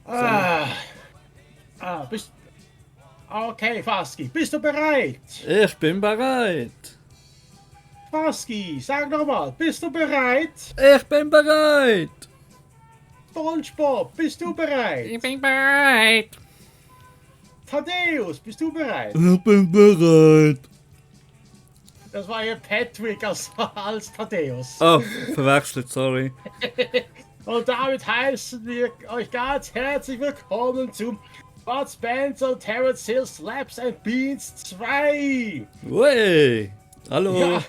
Ah, bist. Okay, Faski, bist du bereit? Ich bin bereit. Faski, sag nochmal, bist du bereit? Ich bin bereit. SpongeBob, bist du bereit? Ich bin bereit. Thaddeus, bist du bereit? Ich bin bereit. Das war ja Patrick als Thaddeus. Oh, verwechselt, sorry. Und damit heißen wir euch ganz herzlich willkommen zum Bud Spencer Terrence Hill Slaps and Beans 2. Wey. Hallo. Ja,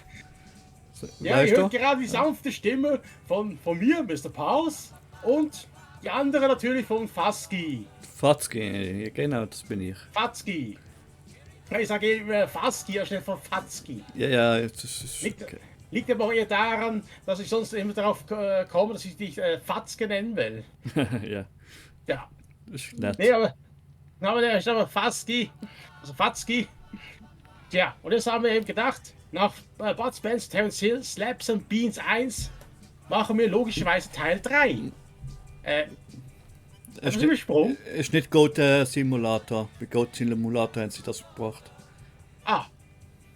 ja, Weißt ihr du? hört gerade die sanfte Stimme von mir, Mr. Paus, und die andere natürlich von Faski. Fatzki, genau, das bin ich. Fatzki. Ich sage immer Faski anstelle von Fatzki. Ja, das ist Liegt, okay. liegt aber eher daran, dass ich sonst immer darauf komme, dass ich dich Fatzke nennen will. Ja, Ja. das ist nett. Nee, aber der ist aber Faski. Also Fatzki. Tja, und jetzt haben wir eben gedacht, nach Bud Spencer, Terence Hill, Slaps and Beans 1 machen wir logischerweise Teil 3. Haben Sie übersprungen? Ist nicht Goat Simulator. Bei Goat Simulator haben sie das gebracht. Ah,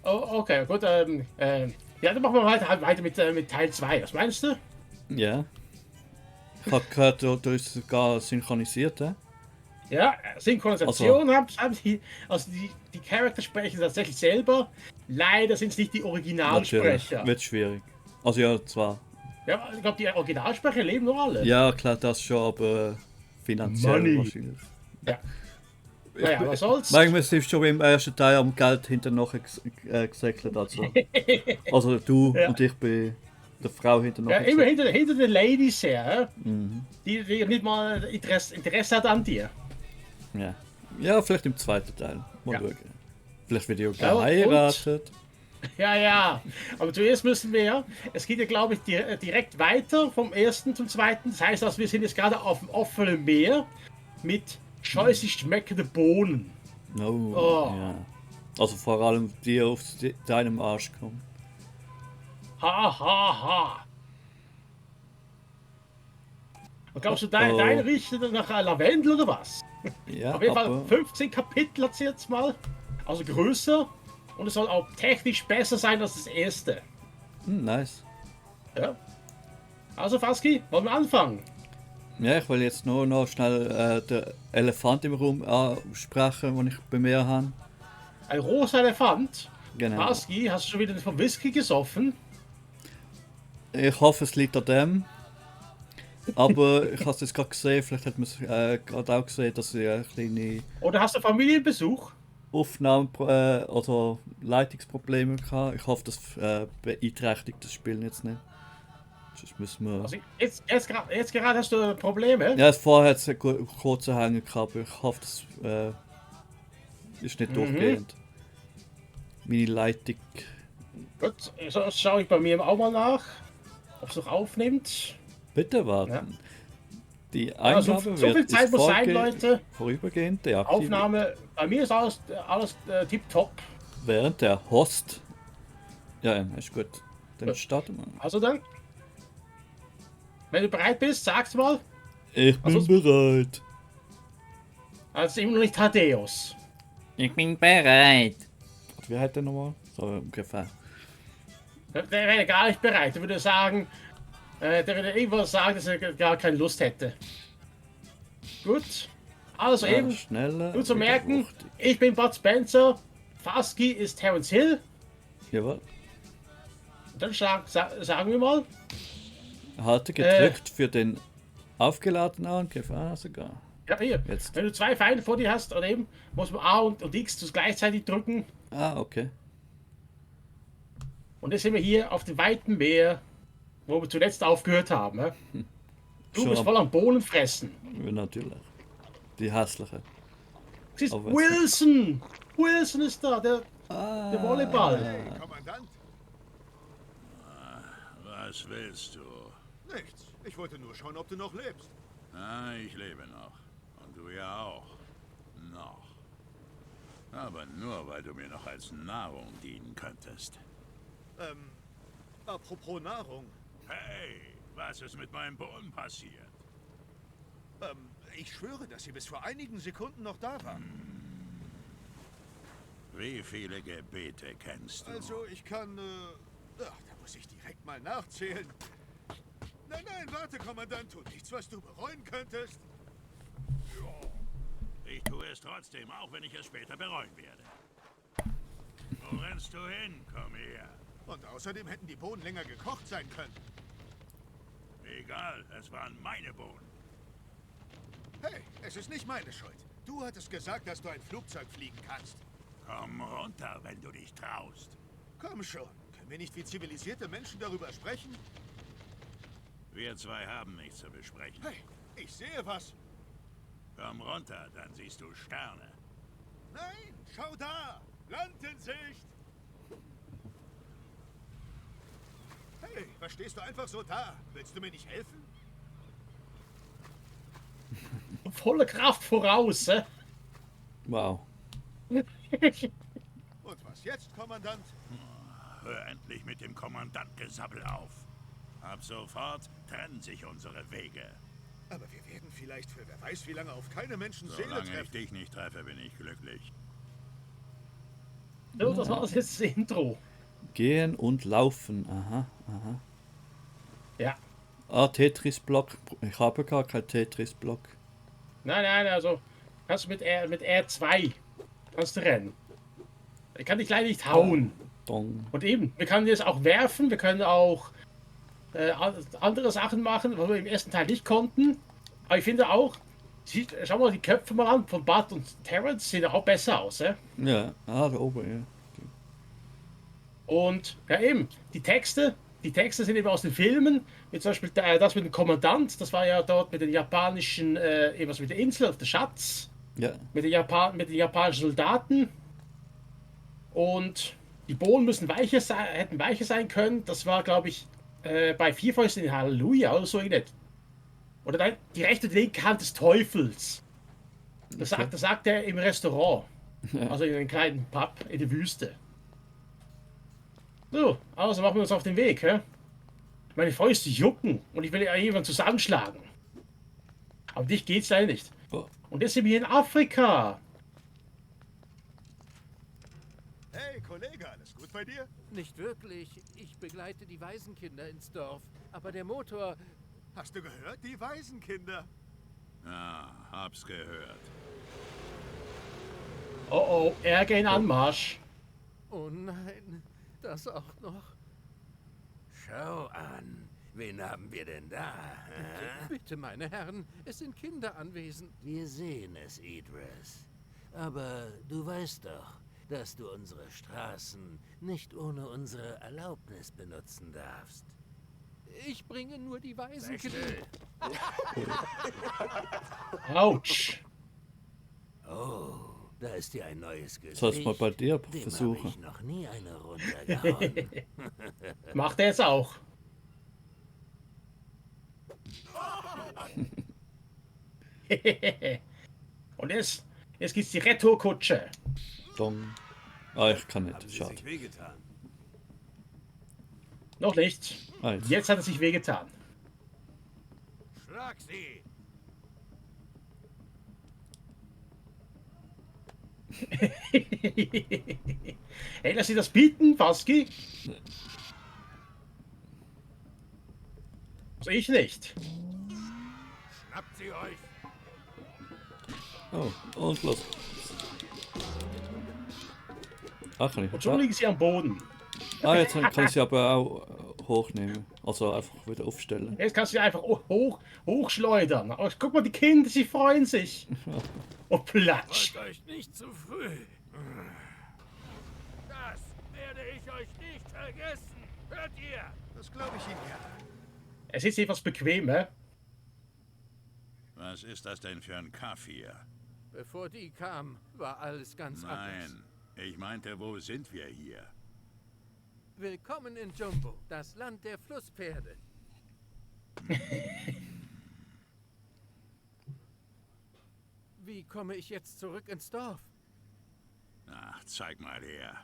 okay, gut. Ja, dann machen wir weiter mit Teil 2. Was meinst du? Ja. Ich habe gehört, da ist sogar synchronisiert, hä? Ja, Synchronisation haben die, also die Charakter sprechen tatsächlich selber. Leider sind es nicht die Originalsprecher. Wird schwierig. Also ja, zwar. Ja, ich glaube, die Originalsprecher leben noch alle. Ja, klar, das schon, aber finanziell Money. wahrscheinlich. Ja. Naja, was soll's? Manchmal sind schon im ersten Teil am Geld hinter noch gesäckelt. Also du Ja. und ich bei der Frau hinter noch. Ja, immer hinter den Ladies her, die nicht mal Interesse hat an dir. Ja. Ja, vielleicht im zweiten Teil. Mal Ja. schauen. Vielleicht wird ja Ja, und? geheiratet. Ja. Aber zuerst müssen wir, es geht ja glaube ich direkt weiter vom ersten zum zweiten. Das heißt, wir sind jetzt gerade auf dem offenen Meer mit scheußlich schmeckenden Bohnen. No, Oh. ja. Also vor allem die auf deinem Arsch kommen. Ha. Und glaubst du, Oh. deine riecht nach Lavendel oder was? Ja, Auf jeden Fall aber 15 Kapitel hat sie jetzt mal. Also größer. Und es soll auch technisch besser sein als das erste. nice. Ja. Also Faski, wollen wir anfangen? Ja, ich will jetzt nur noch schnell den Elefant im Raum ansprechen, den ich bei mir habe. Ein rosa Elefant. Genau. Faski, hast du schon wieder vom Whisky gesoffen? Ich hoffe, es liegt an dem. Aber ich habe es jetzt gerade gesehen, vielleicht hat man es gerade auch gesehen, dass ich eine kleine Oder hast du Familienbesuch? oder Leitungsprobleme hatte. Ich hoffe, das beeinträchtigt das Spiel jetzt nicht. Sonst müssen wir... Also jetzt gerade hast du Probleme. Ja, vorher hat es einen kurzen Hänger gehabt, aber ich hoffe, das ist nicht durchgehend. Meine Leitung... Gut, so schaue ich bei mir auch mal nach, ob es noch aufnimmt. Bitte warten. Ja. Die Also, Eingabe so viel wird Zeit muss sein, Leute. vorübergehend deaktiviert. Aufnahme, bei mir ist alles tipptopp. Während der Host... Ja, ist gut. Dann starten wir. Also dann, wenn du bereit bist, sag's mal. Ich bin Also- bereit. Also immer noch nicht Thaddeus. Ich bin bereit. Wie heißt der nochmal? So ungefähr. Der wäre gar nicht bereit. Der würde sagen, der würde irgendwas sagen, dass er gar keine Lust hätte. Gut. Also eben, Schneller. gut zu wieder merken, wuchtig. ich bin Bud Spencer, Faski ist Terence Hill. Jawohl. Dann sagen wir mal, Halte gedrückt für den aufgeladenen Angriff. Sogar. ja hier, Jetzt. wenn du zwei Feinde vor dir hast, oder eben, muss man A und X gleichzeitig drücken. Okay. Und jetzt sind wir hier auf dem weiten Meer, wo wir zuletzt aufgehört haben. Ne? Du Schon bist am- voll am Bohnen fressen. Ja, natürlich. Die hässliche. Siehst, Aber- Wilson! Wilson ist da, der Volleyball. Hey, Kommandant. Was willst du? Nichts. Ich wollte nur schauen, ob du noch lebst. Ich lebe noch. Und du ja auch. Noch. Aber nur, weil du mir noch als Nahrung dienen könntest. Apropos Nahrung. Hey, was ist mit meinem Bohnen passiert? Ich schwöre, dass sie bis vor einigen Sekunden noch da war. Wie viele Gebete kennst du? Also, ich kann, ach, da muss ich direkt mal nachzählen. Nein, warte, Kommandant, tut nichts, was du bereuen könntest. Ich tue es trotzdem, auch wenn ich es später bereuen werde. Wo rennst du hin? Komm her. Und außerdem hätten die Bohnen länger gekocht sein können. Egal, es waren meine Bohnen. Hey, es ist nicht meine Schuld. Du hattest gesagt, dass du ein Flugzeug fliegen kannst. Komm runter, wenn du dich traust. Komm schon, können wir nicht wie zivilisierte Menschen darüber sprechen? Wir zwei haben nichts zu besprechen. Hey, ich sehe was. Komm runter, dann siehst du Sterne. Nein, schau da! Land in Sicht! Hey, was stehst du einfach so da? Willst du mir nicht helfen? Volle Kraft voraus, hä? Wow. Und was jetzt, Kommandant? Hör endlich mit dem Kommandantgesabbel auf. Ab sofort trennen sich unsere Wege. Aber wir werden vielleicht für wer weiß wie lange auf keine Menschenseele Solange ich treffen. dich nicht treffe, bin ich glücklich. So, das war jetzt das Intro. Gehen und laufen. Aha, aha. Ja. Ah, Tetris-Block. Ich habe gar keinen Tetris-Block. Nein, also kannst du mit R2 kannst du rennen. Ich kann dich leider nicht hauen. Dong. Und eben, wir können jetzt auch werfen, wir können auch andere Sachen machen, was wir im ersten Teil nicht konnten. Aber ich finde auch, schau mal die Köpfe mal an von Bud und Terrence, sehen auch besser aus. Ja, da oben, ja. Und ja eben, die Texte sind eben aus den Filmen, wie zum Beispiel das mit dem Kommandant, das war ja dort mit den japanischen, etwas mit der Insel, der Schatz, Ja, mit den japanischen Soldaten. Und die Bohnen hätten weicher sein können. Das war, glaube ich, bei Vier Fäuste in Halleluja oder so nicht. Oder nein, die rechte und linke Hand des Teufels. Das sagt er im Restaurant. Also in einem kleinen Pub in der Wüste. So, also machen wir uns auf den Weg. Hä? Meine Fäuste jucken und ich will ja jemanden zusammenschlagen. Aber dich geht's leider nicht. Oh. Und jetzt sind wir in Afrika. Hey, Kollege, alles gut bei dir? Nicht wirklich. Ich begleite die Waisenkinder ins Dorf. Aber der Motor... Hast du gehört? Die Waisenkinder. Ja, hab's gehört. Oh, Ärger in Anmarsch. Oh nein, das auch noch. Schau an. Wen haben wir denn da? Hä? Bitte, meine Herren, es sind Kinder anwesend. Wir sehen es, Idris. Aber du weißt doch, dass du unsere Straßen nicht ohne unsere Erlaubnis benutzen darfst. Ich bringe nur die Waisenkinder. Autsch. Oh, da ist ja ein neues Gesicht. sollst mal bei dir Dem versuchen. habe ich noch nie eine runtergehauen. Macht er jetzt auch. Und jetzt gibt's die Retourkutsche. Dong. Ah, ich kann nicht. Schade. wehgetan? Noch nicht. Eins. Jetzt hat es sich wehgetan. Schlag sie! Hey, lass sie das bieten, Faski. Also ich nicht. Schnappt sie euch! Oh, und los. Ach, kann ich. Und schon liegen sie am Boden. Ah, jetzt kann ich sie aber auch hochnehmen. Also einfach wieder aufstellen. Jetzt kannst du sie einfach hochschleudern. Aber guck mal, die Kinder, sie freuen sich. Und platsch. Freut euch nicht zu früh. Das werde ich euch nicht vergessen. Hört ihr? Das glaube ich Ihnen gerne. Es ist etwas bequemer. Was ist das denn für ein Kafir? Bevor die kam, war alles ganz anders. Nein, ich meinte, wo sind wir hier? Willkommen in Jumbo, das Land der Flusspferde. Wie komme ich jetzt zurück ins Dorf? Ach, zeig mal her.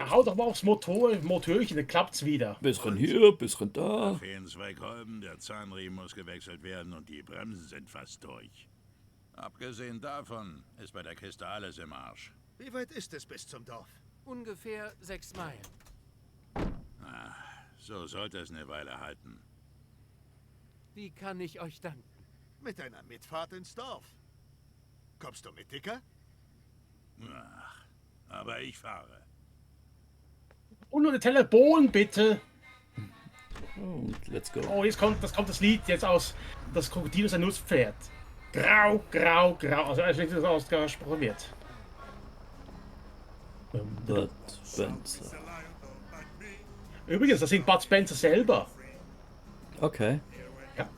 hau doch mal aufs Motörchen, dann klappt's wieder. Bisschen hier, bisschen da. Da fehlen 2 Kolben, der Zahnriemen muss gewechselt werden und die Bremsen sind fast durch. Abgesehen davon ist bei der Kiste alles im Arsch. Wie weit ist es bis zum Dorf? Ungefähr 6 Meilen. So sollte es eine Weile halten. Wie kann ich euch danken? Mit einer Mitfahrt ins Dorf. Kommst du mit, Dicker? Ach, aber ich fahre. Und nur eine Teller Bohnen, bitte. Und let's go. Oh, jetzt kommt das Lied jetzt aus das Krokodil ist ein Nutzpferd. Grau, grau, grau. Also als wenn das ausgesprochen wird. Bud Spencer. Übrigens, das sind Bud Spencer selber. Okay. Ja.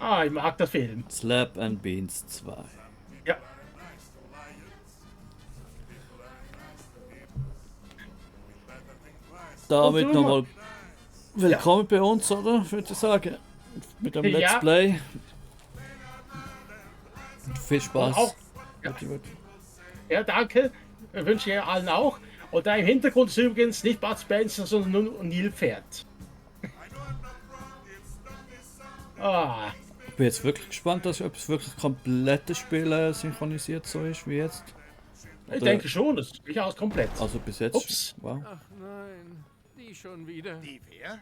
Ah, ich mag den Film. Slap and Beans 2. Ja. Damit Und nochmal willkommen bei uns, oder? Würde ich sagen. Mit dem Let's Ja. Play. Viel Spaß. Auch, ja, danke. Wünsche ich allen auch. Und da im Hintergrund ist übrigens nicht Bud Spencer, sondern nur ein Nilpferd. Ah, Ich bin jetzt wirklich gespannt, dass ob es wirklich komplettes Spiel synchronisiert so ist wie jetzt. ich denke schon, das ist durchaus komplett. Also bis jetzt. Ups. Wow. Ach nein, die schon wieder. Die wer?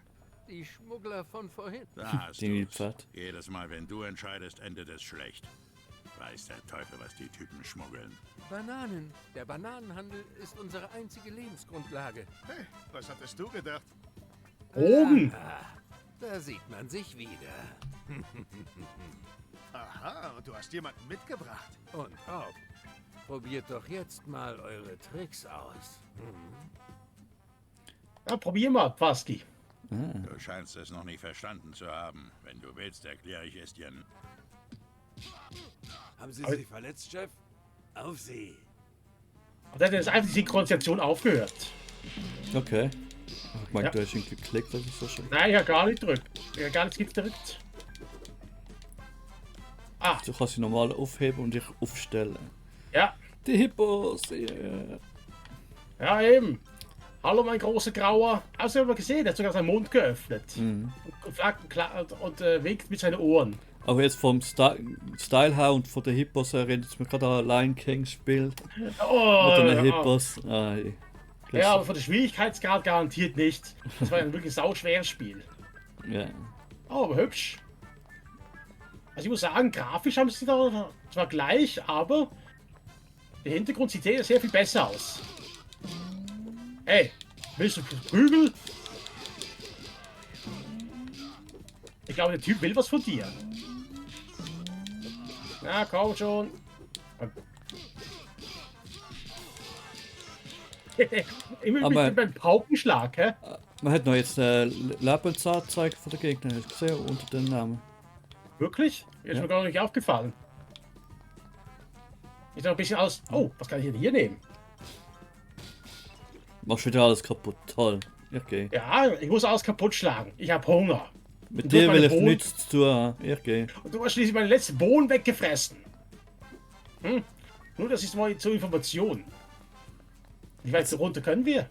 Die Schmuggler von vorhin. Da hast Die du's. Nilpferd. Jedes Mal, wenn du entscheidest, endet es schlecht. Weiß der Teufel, was die Typen schmuggeln. Bananen. Der Bananenhandel ist unsere einzige Lebensgrundlage. Hey, was hattest du gedacht? Bogen! Da sieht man sich wieder. Aha, und du hast jemanden mitgebracht. Und ob. Probiert doch jetzt mal eure Tricks aus. Ja, probier mal, Pwaski. Du scheinst es noch nicht verstanden zu haben. Wenn du willst, erkläre ich es dir. Haben Sie sich verletzt, Chef? Auf Sie! Und dann ist einfach die Synchronisation aufgehört. Okay. Ich meine, Ja. du hast ihn geklickt, das ist so schön. Nein, ich habe gar nicht gedrückt. Ich habe gar nichts gedrückt. Ah, Du kannst sie normal aufheben und dich aufstellen. ja. Die Hippos! Yeah. Ja, eben. Hallo, mein großer Grauer. Also, haben wir gesehen, er hat sogar seinen Mund geöffnet. Und, winkt mit seinen Ohren. Aber jetzt vom Style her und von den Hippos erinnert es mich gerade an Lion King Spiel. Oh, Mit den ja. Hippos. Ai. Ja, aber von der Schwierigkeitsgrad garantiert nicht. Das war ein wirklich sauschweres Spiel. Ja. Oh, aber hübsch. Also ich muss sagen, grafisch haben sie da zwar gleich, aber der Hintergrund sieht sehr viel besser aus. Hey, willst du Prügel? Ich glaube, der Typ will was von dir. Na, komm schon. Immer Aber- mit beim Paukenschlag, hä? Man hat noch jetzt Lebensanzeige von der Gegner hast du gesehen unter dem Namen. Wirklich? Ist mir gar nicht aufgefallen. Ist noch ein bisschen aus. Oh, was kann ich denn hier nehmen? Machst wieder alles kaputt. Toll. Okay. Ja, ich muss alles kaputt schlagen. Ich habe Hunger. Mit Und du dir hast will meine ich Bohnen- nichts zu tun haben. Okay. Und du hast schließlich meine letzten Bohnen weggefressen. Hm? Nur das ist mal zur Information. Wie weit runter können wir?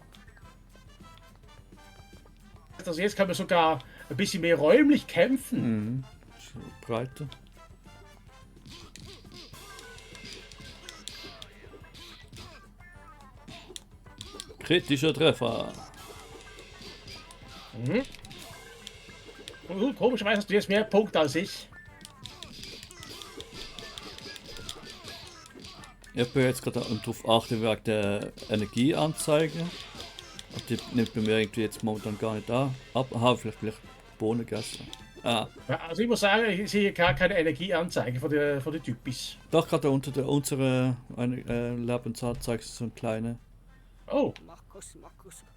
Also jetzt können wir sogar ein bisschen mehr räumlich kämpfen. So, Breite. Kritischer Treffer. Und gut, komischerweise hast du jetzt mehr Punkte als ich. Ich bin jetzt gerade darauf achten wegen der Energieanzeige. Und die nimmt bei mir irgendwie jetzt momentan gar nicht an. Aha, vielleicht Bohnen gegessen. Ah, Ja, also ich muss sagen, ich sehe gar keine Energieanzeige von der Typis. doch gerade unter unserer Lebensanzeige ist so ein kleiner. Oh, Markus,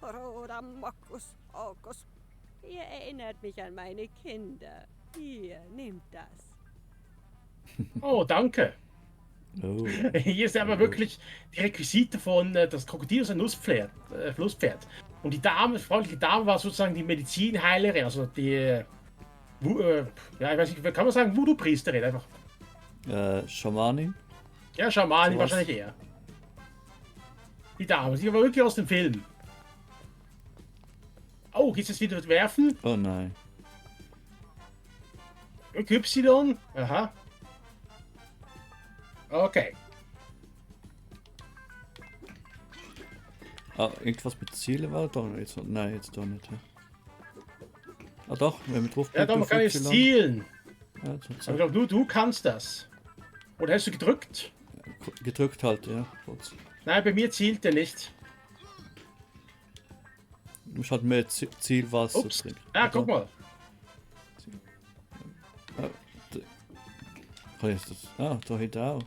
Corona, Markus, August. Ihr erinnert mich an meine Kinder. Hier, nehmt das. oh, danke. Oh. Hier ist aber wirklich die Requisite von das Krokodil ist ein Flusspferd. Und die freundliche Dame war sozusagen die Medizinheilerin, also die, ja, ich weiß nicht, kann man sagen, Voodoo-Priesterin einfach. Schamanin. Ja, Schamani Sowas. wahrscheinlich eher. Die Dame, sie war wirklich aus dem Film. Oh, geht's jetzt wieder mit Werfen? Oh nein. Y. Aha. Okay. Ah, irgendwas mit Zielen war da jetzt? Nein, jetzt doch nicht. Ja. Ah doch, wenn wir drauf Ja, doch, man kann jetzt zielen. Ja, jetzt Aber ich glaube, du kannst das. Oder hast du gedrückt? gedrückt halt, ja. Kurz. Nein, bei mir zielt er nicht. Du musst halt mehr Zielwasser Ups. trinken. Ah, guck mal. Kann ich das? Ah, da hinten auch.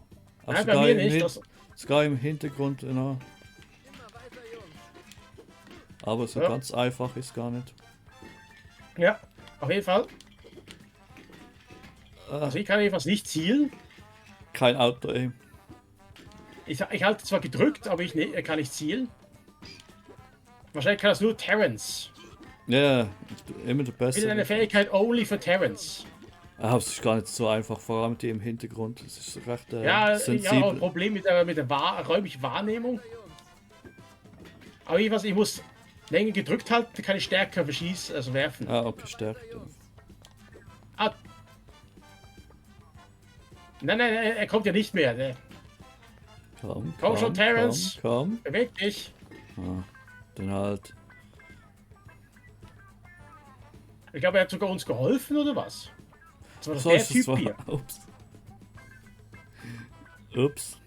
Ach, Nein, bei sogar mir im nicht. Hin- Das, Sogar im Hintergrund, genau. Immer weiter, Jungs. Aber so Ja. ganz einfach ist gar nicht. ja, auf jeden Fall. Also ich kann jedenfalls nicht zielen. Kein Auto-Aim. Ich halte zwar gedrückt, aber ich kann nicht zielen. Wahrscheinlich kann das nur Terrence. Ja, immer der Ich will eine Beste. Fähigkeit only für Terrence. Ah, es ist gar nicht so einfach, vor allem die im Hintergrund. Es ist recht Ja, ich habe auch ein sensibel. Problem mit der räumlichen Wahrnehmung. Aber ich muss länger gedrückt halten, kann ich stärker verschießen, also werfen. Ah, okay, stärkt. Ah. Nein, er kommt ja nicht mehr. Der Komm schon, Terrence. Komm. bewegt dich. Ah, dann halt. Ich glaube, er hat sogar uns geholfen, oder was? Das war doch So der ist es Typ zwar. hier. Ups. Ups.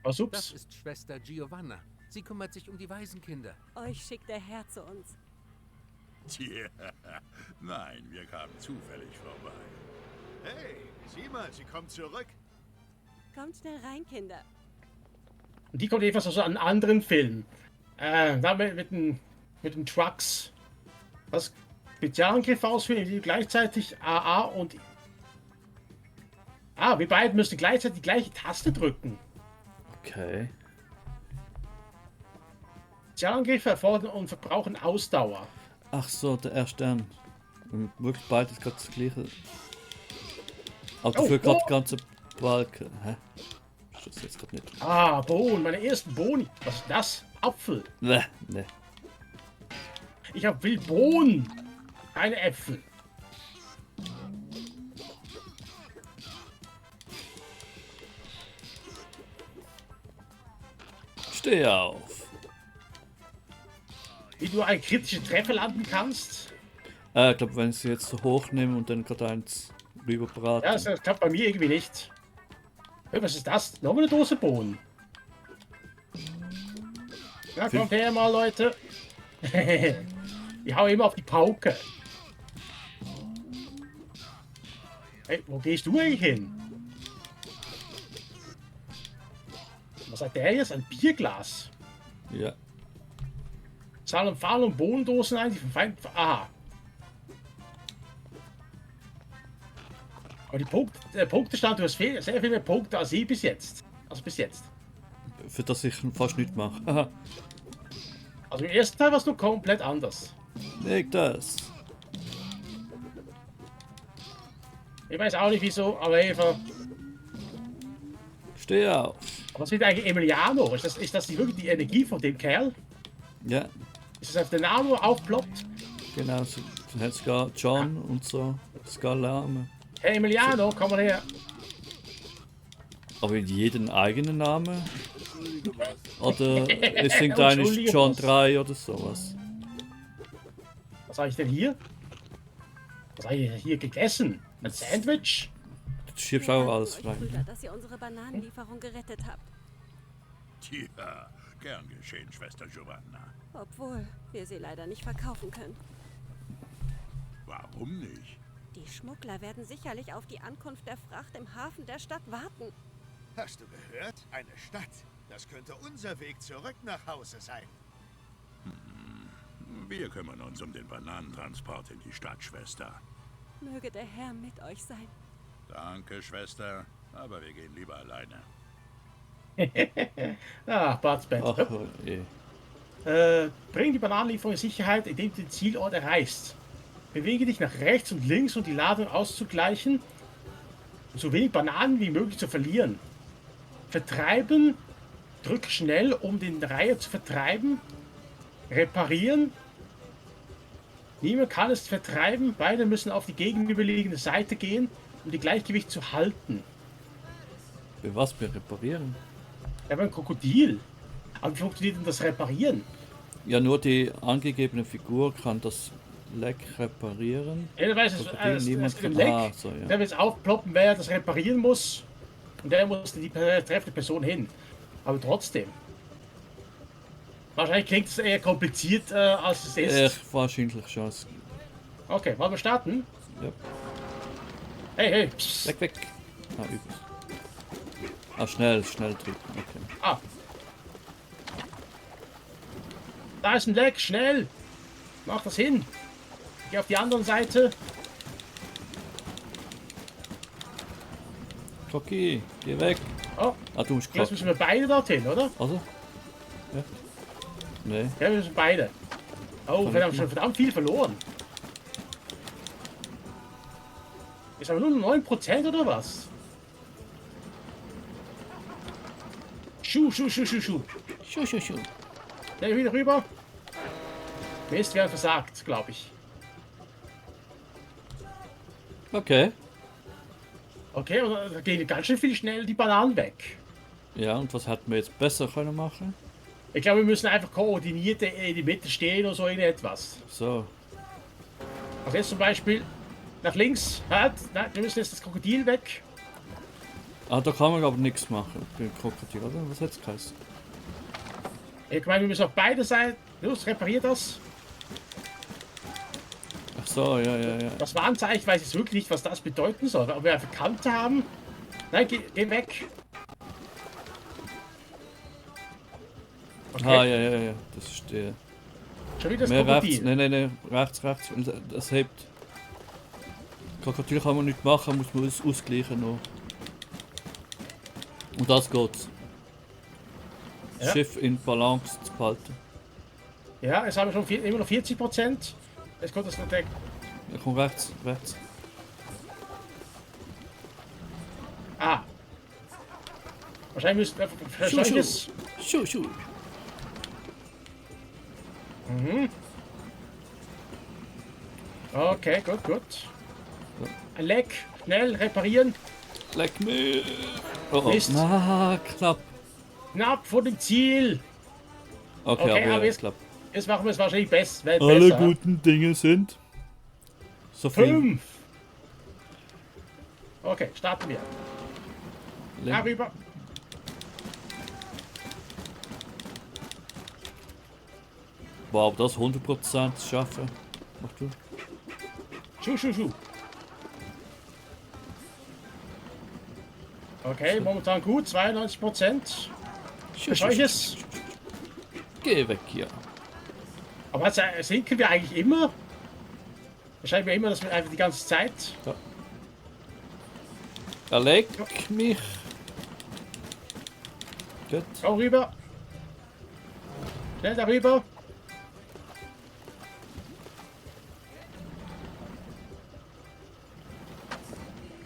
Was, Das ups? ist Schwester Giovanna. Sie kümmert sich um die Waisenkinder. Euch schickt der Herr zu uns. Tja, nein, wir kamen zufällig vorbei. Hey, sieh mal, sie kommt zurück. Kommt schnell rein, Kinder. Und die kommt jedenfalls aus einem anderen Film. Da mit den Trucks. Was? Spezialangriff ausführen, die gleichzeitig AA und... Ah, wir beiden müssen gleichzeitig die gleiche Taste drücken. Okay. Spezialangriffe erfordern und verbrauchen Ausdauer. Ach so, der erste Stern. Und wirklich beides gerade das gleiche. Aber dafür gerade oh. ganze Balken. Hä? Ist das jetzt gerade nicht? Ah, Bohnen, meine ersten Boni. Was ist das? Apfel. Ne, ne. Ich will Bohnen. Keine Äpfel. Steh auf. Wie du einen kritischen Treffer landen kannst. Ich glaube, wenn ich sie jetzt so hochnehme und dann gerade eins rüberbraten. Ja, das klappt bei mir irgendwie nicht. Hey, was ist das? Noch eine Dose Bohnen. Na, kommt her mal, Leute. Ich hau immer auf die Pauke. Hey, wo gehst du eigentlich hin? Was hat der jetzt? Ein Bierglas. Ja. Zahlen Pfahl und Bohnendosen ein, die vom Feind. Aha. Aber der Punktestand, du hast sehr viel mehr Punkte als ich bis jetzt. Also bis jetzt. Für das ich fast nichts mache. Haha. Also im ersten Teil warst du komplett anders. Leg das. Ich weiß auch nicht wieso, aber einfach. Steh auf. Was ist eigentlich Emiliano? Ist das nicht wirklich die Energie von dem Kerl? Ja, Ist das auf der Nano aufploppt? genau. So hat sogar John und so. Skalame. Hey Emiliano, komm mal her. Aber jeden eigenen Namen? Oder ist irgendein Entschuldige, John was? 3 oder sowas? Was habe ich denn hier? Was habe ich hier gegessen? Ein Sandwich? Du schiebst Wir auch danken alles euch, rein. Brüder, dass ihr unsere Bananenlieferung gerettet habt. Tja, gern geschehen, Schwester Giovanna. Obwohl wir sie leider nicht verkaufen können. Warum nicht? Die Schmuggler werden sicherlich auf die Ankunft der Fracht im Hafen der Stadt warten. Hast du gehört? Eine Stadt. Das könnte unser Weg zurück nach Hause sein. Wir kümmern uns um den Bananentransport in die Stadt, Schwester. Möge der Herr mit euch sein. Danke, Schwester, aber wir gehen lieber alleine. Ah, Bud Spencer. Ach, Bring die Bananenlieferung in Sicherheit, indem du den Zielort erreichst. Bewege dich nach rechts und links, um die Ladung auszugleichen und so wenig Bananen wie möglich zu verlieren. vertreiben. Drück schnell, um den Reihe zu vertreiben. Reparieren. Niemand kann es vertreiben. Beide müssen auf die gegenüberliegende Seite gehen, um die Gleichgewicht zu halten. Für was wir reparieren? Ja, beim Krokodil. Aber wie funktioniert denn das Reparieren? Ja, nur die angegebene Figur kann das Leck reparieren. Jeder weiß, Niemand gibt kann. einen Leck. So, ja. Der wird aufploppen, wer das reparieren muss. Und der muss die betreffende Person hin. Aber trotzdem. Wahrscheinlich klingt es eher kompliziert, als es ist. Wahrscheinlich schon. Okay, wollen wir starten? Ja. Hey, hey. Psst. Weg, weg. Ah, übelst. Ah, schnell drücken. Okay. Ah. Da ist ein Leck, schnell. Mach das hin. Geh auf die andere Seite. Cocky, geh weg. Oh, Ah, du musst jetzt kloppen. müssen wir beide dorthin, oder? Also? Ja. Nee. Ja, wir müssen beide. Oh, wir haben schon verdammt viel verloren. Ist aber nur 9% oder was? Schuh. Schuh, schuh, schuh. Schnell wieder rüber. Mist, wir haben versagt, glaube ich. Okay. Okay, und da gehen ganz schön viel schnell die Bananen weg. Ja, und was hätten wir jetzt besser können machen? Ich glaube, wir müssen einfach koordiniert in die Mitte stehen oder so irgendetwas. So. Also jetzt zum Beispiel nach links. Halt, nein, wir müssen jetzt das Krokodil weg. Ah, da kann man aber nichts machen. Beim Krokodil, oder? Was hat's geheißen? Ich meine, wir müssen auf beide Seiten. Los, repariert das. Ach so, ja. Das Warnzeichen, ich weiß jetzt wirklich nicht, was das bedeuten soll. Ob wir einfach Kante haben. Nein, geh weg. Okay, Ah, ja. Das ist der. schon wieder das Mehr Krokodil. rechts. Nein. Rechts. Und das hebt. Krokodil kann man nicht machen, muss man ausgleichen noch. Und das geht's. Das Ja. Schiff in Balance zu behalten. Ja, jetzt haben wir schon immer noch 40%. Jetzt kommt das Attack. Ja, komm rechts. Ah. Wahrscheinlich müssen wir wahrscheinlich. Schuh. Mhm. Okay, gut. Ein Leck, schnell reparieren. Leck mir! Oh. Mist. Na, knapp. Knapp vor dem Ziel. Okay, Okay, aber aber ja, jetzt- klappt. Jetzt machen wir es wahrscheinlich besser. Alle guten Dinge sind. So viel. 5. Okay, starten wir. Darüber. Wow, aber das 100% schaffen. Mach du. Schuh. Okay, momentan gut, 92%. Solches. Geh weg hier. Aber jetzt sinken wir eigentlich immer. Wahrscheinlich immer, dass wir einfach die ganze Zeit. Leck mich. Gut. Komm rüber. Schnell darüber.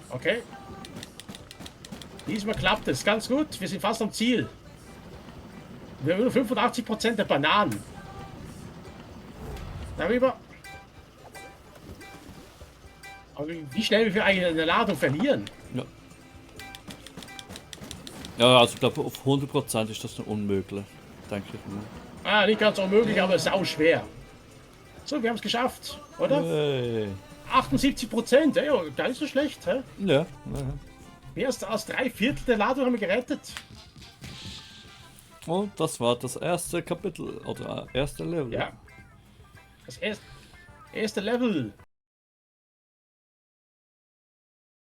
Okay. Diesmal klappt es ganz gut. Wir sind fast am Ziel. Wir haben nur 85% der Bananen. Darüber. Aber wie schnell wir eigentlich eine Ladung verlieren? Ja, also ich glaube auf 100% ist das noch unmöglich. Denke ich mal. Ah, nicht ganz unmöglich, aber sau schwer. So, wir haben es geschafft, oder? Hey. 78%, ja, gar nicht so schlecht. Hä? Ja. Mehr als 3/4 der Ladung haben wir gerettet. Und das war das erste Kapitel oder erste Level. Ja. Das erste Level.